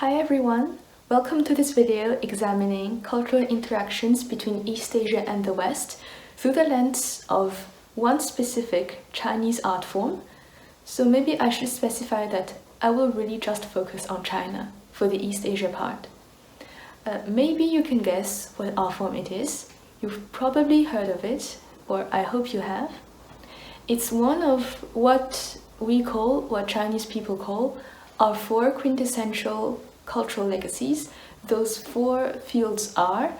Hi everyone! Welcome to this video examining cultural interactions between East Asia and the West through the lens of one specific Chinese art form. So maybe I should specify that I will really just focus on China for the East Asia part. Maybe you can guess what art form it is. You've probably heard of it, or I hope you have. It's one of what Chinese people call our four quintessential cultural legacies. Those four fields are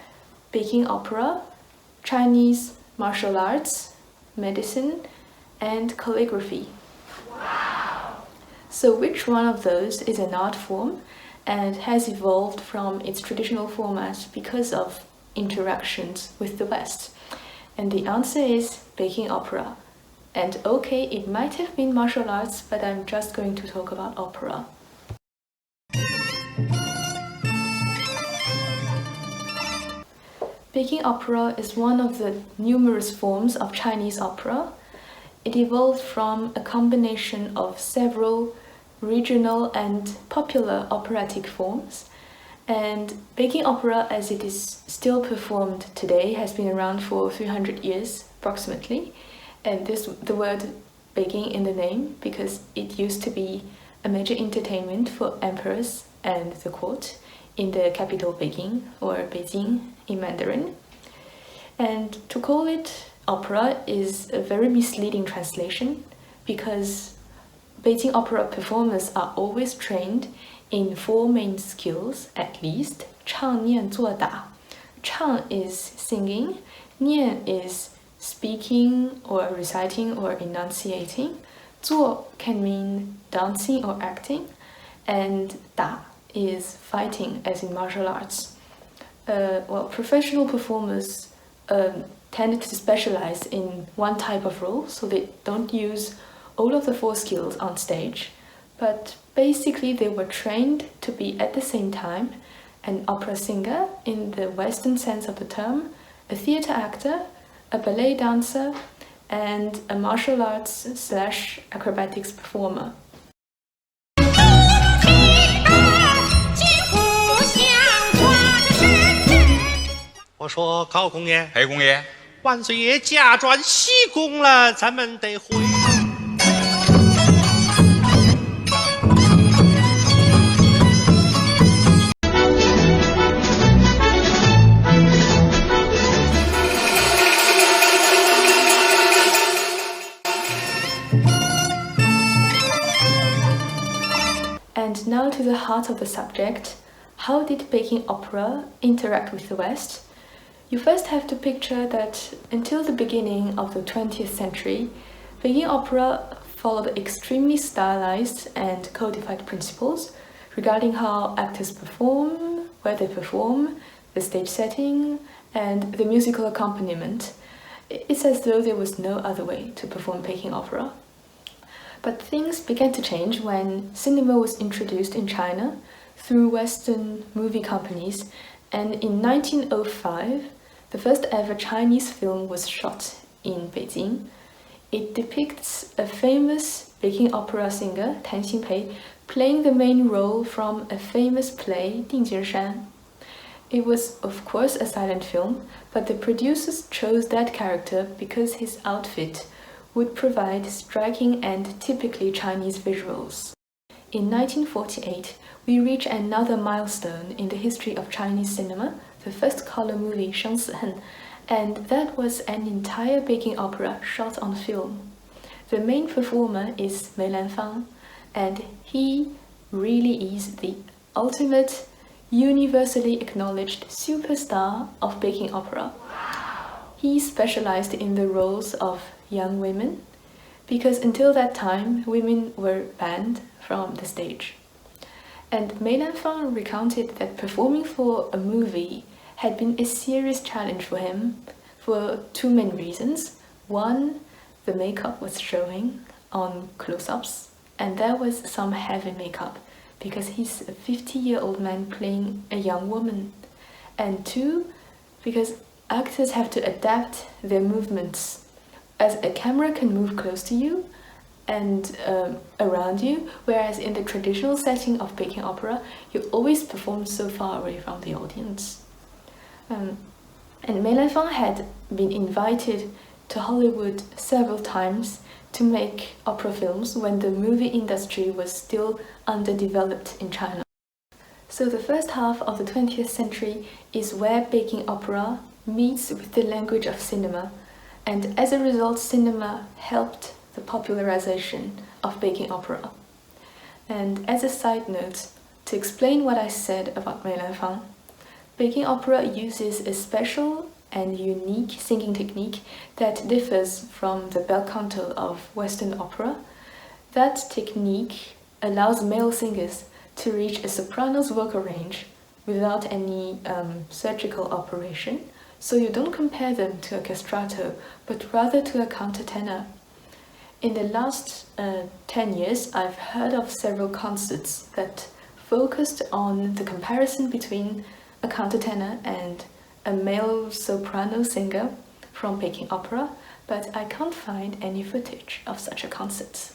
Peking opera, Chinese martial arts, medicine, and calligraphy. Wow! So which one of those is an art form and has evolved from its traditional format because of interactions with the West? And the answer is Peking opera. And okay, it might have been martial arts, but I'm just going to talk about opera. Peking opera is one of the numerous forms of Chinese opera. It evolved from a combination of several regional and popular operatic forms. And Peking opera, as it is still performed today, has been around for 300 years approximately. And there's the word Peking in the name because it used to be a major entertainment for emperors and the court in the capital Peking, or Beijing in Mandarin. And to call it opera is a very misleading translation because Beijing opera performers are always trained in four main skills at least. 唱念做打. 唱 is singing, 念 is speaking or reciting or enunciating. 做 can mean dancing or acting, and 打 is fighting, as in martial arts. Professional performers tended to specialize in one type of role, so they don't use all of the four skills on stage. But basically they were trained to be at the same time an opera singer in the Western sense of the term, a theater actor, a ballet dancer, and a martial arts / acrobatics performer. 我说高公爷，裴公爷，万岁爷驾转西宫了，咱们得回。And now to the heart of the subject. How did Peking opera interact with the West? You first have to picture that until the beginning of the 20th century, Peking opera followed extremely stylized and codified principles regarding how actors perform, where they perform, the stage setting, and the musical accompaniment. It's as though there was no other way to perform Peking opera. But things began to change when cinema was introduced in China through Western movie companies, and in 1905, the first ever Chinese film was shot in Beijing. It depicts a famous Peking opera singer, Tan Xingpei, playing the main role from a famous play, 定军山. It was, of course, a silent film, but the producers chose that character because his outfit would provide striking and typically Chinese visuals. In 1948, we reach another milestone in the history of Chinese cinema, the first color movie 生死恨, and that was an entire Peking opera shot on film. The main performer is Meilin Fang, and he really is the ultimate, universally acknowledged superstar of Peking opera. He specialized in the roles of young women, because until that time, women were banned from the stage. And Meilin Fang recounted that performing for a movie had been a serious challenge for him for two main reasons. One, the makeup was showing on close-ups, and there was some heavy makeup because he's a 50-year-old man playing a young woman. And two, because actors have to adapt their movements. As a camera can move close to you, and around you, whereas in the traditional setting of Peking opera, you always perform so far away from the audience. And Mei Lanfang had been invited to Hollywood several times to make opera films when the movie industry was still underdeveloped in China. So the first half of the 20th century is where Peking opera meets with the language of cinema, and as a result, cinema helped the popularization of Peking opera. And as a side note, to explain what I said about Mei Lanfang, Peking opera uses a special and unique singing technique that differs from the bel canto of Western opera. That technique allows male singers to reach a soprano's vocal range without any surgical operation, so you don't compare them to a castrato, but rather to a countertenor. In the last 10 years, I've heard of several concerts that focused on the comparison between a countertenor and a male soprano singer from Peking opera, but I can't find any footage of such a concert.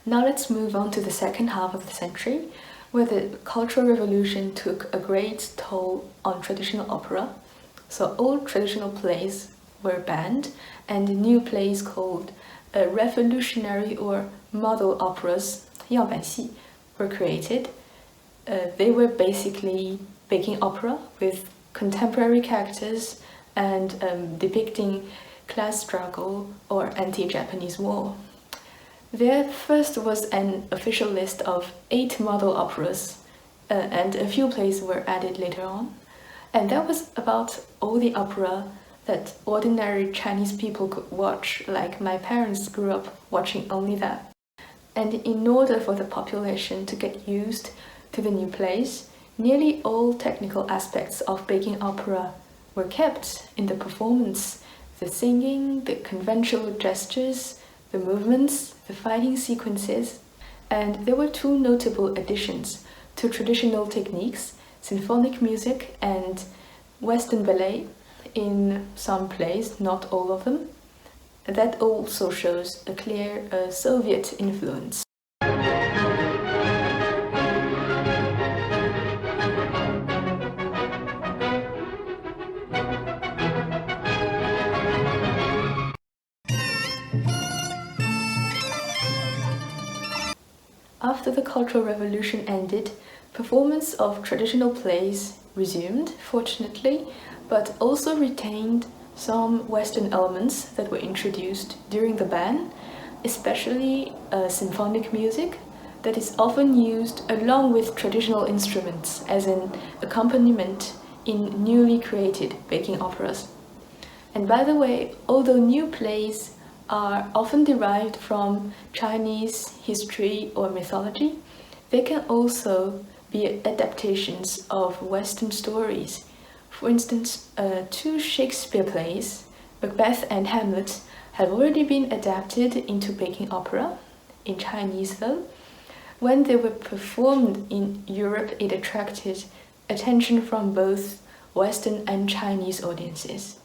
Now let's move on to the second half of the century, where the Cultural Revolution took a great toll on traditional opera. So old traditional plays were banned, and new plays called revolutionary or model operas, 样板戏, were created. They were basically Peking opera with contemporary characters and depicting class struggle or anti-Japanese war. There first was an official list of 8 model operas, and a few plays were added later on. And that was about all the opera that ordinary Chinese people could watch, like my parents grew up watching only that. And in order for the population to get used to the new plays, nearly all technical aspects of Peking opera were kept in the performance: the singing, the conventional gestures, the movements, the fighting sequences. And there were 2 notable additions to traditional techniques: symphonic music and Western ballet in some plays, not all of them. That also shows a clear Soviet influence. After the Cultural Revolution ended, performance of traditional plays resumed, fortunately, but also retained some Western elements that were introduced during the ban, especially symphonic music that is often used along with traditional instruments as an accompaniment in newly created Peking operas. And by the way, although new plays are often derived from Chinese history or mythology, they can also be adaptations of Western stories. For instance, 2 Shakespeare plays, Macbeth and Hamlet, have already been adapted into Peking opera, in Chinese though. When they were performed in Europe, it attracted attention from both Western and Chinese audiences.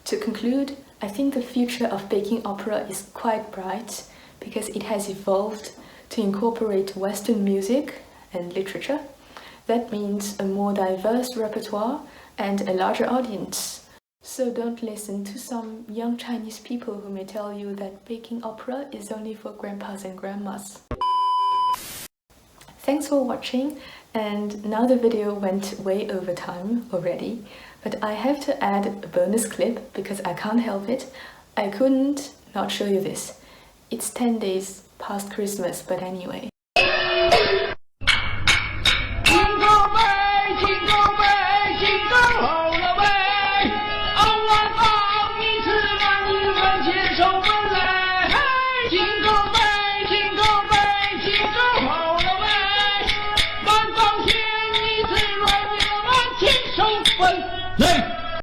To conclude, I think the future of Peking opera is quite bright because it has evolved to incorporate Western music and literature. That means a more diverse repertoire and a larger audience. So don't listen to some young Chinese people who may tell you that Peking opera is only for grandpas and grandmas. Thanks for watching, and now the video went way over time already, but I have to add a bonus clip because I can't help it. I couldn't not show you this. It's 10 days past Christmas, but anyway.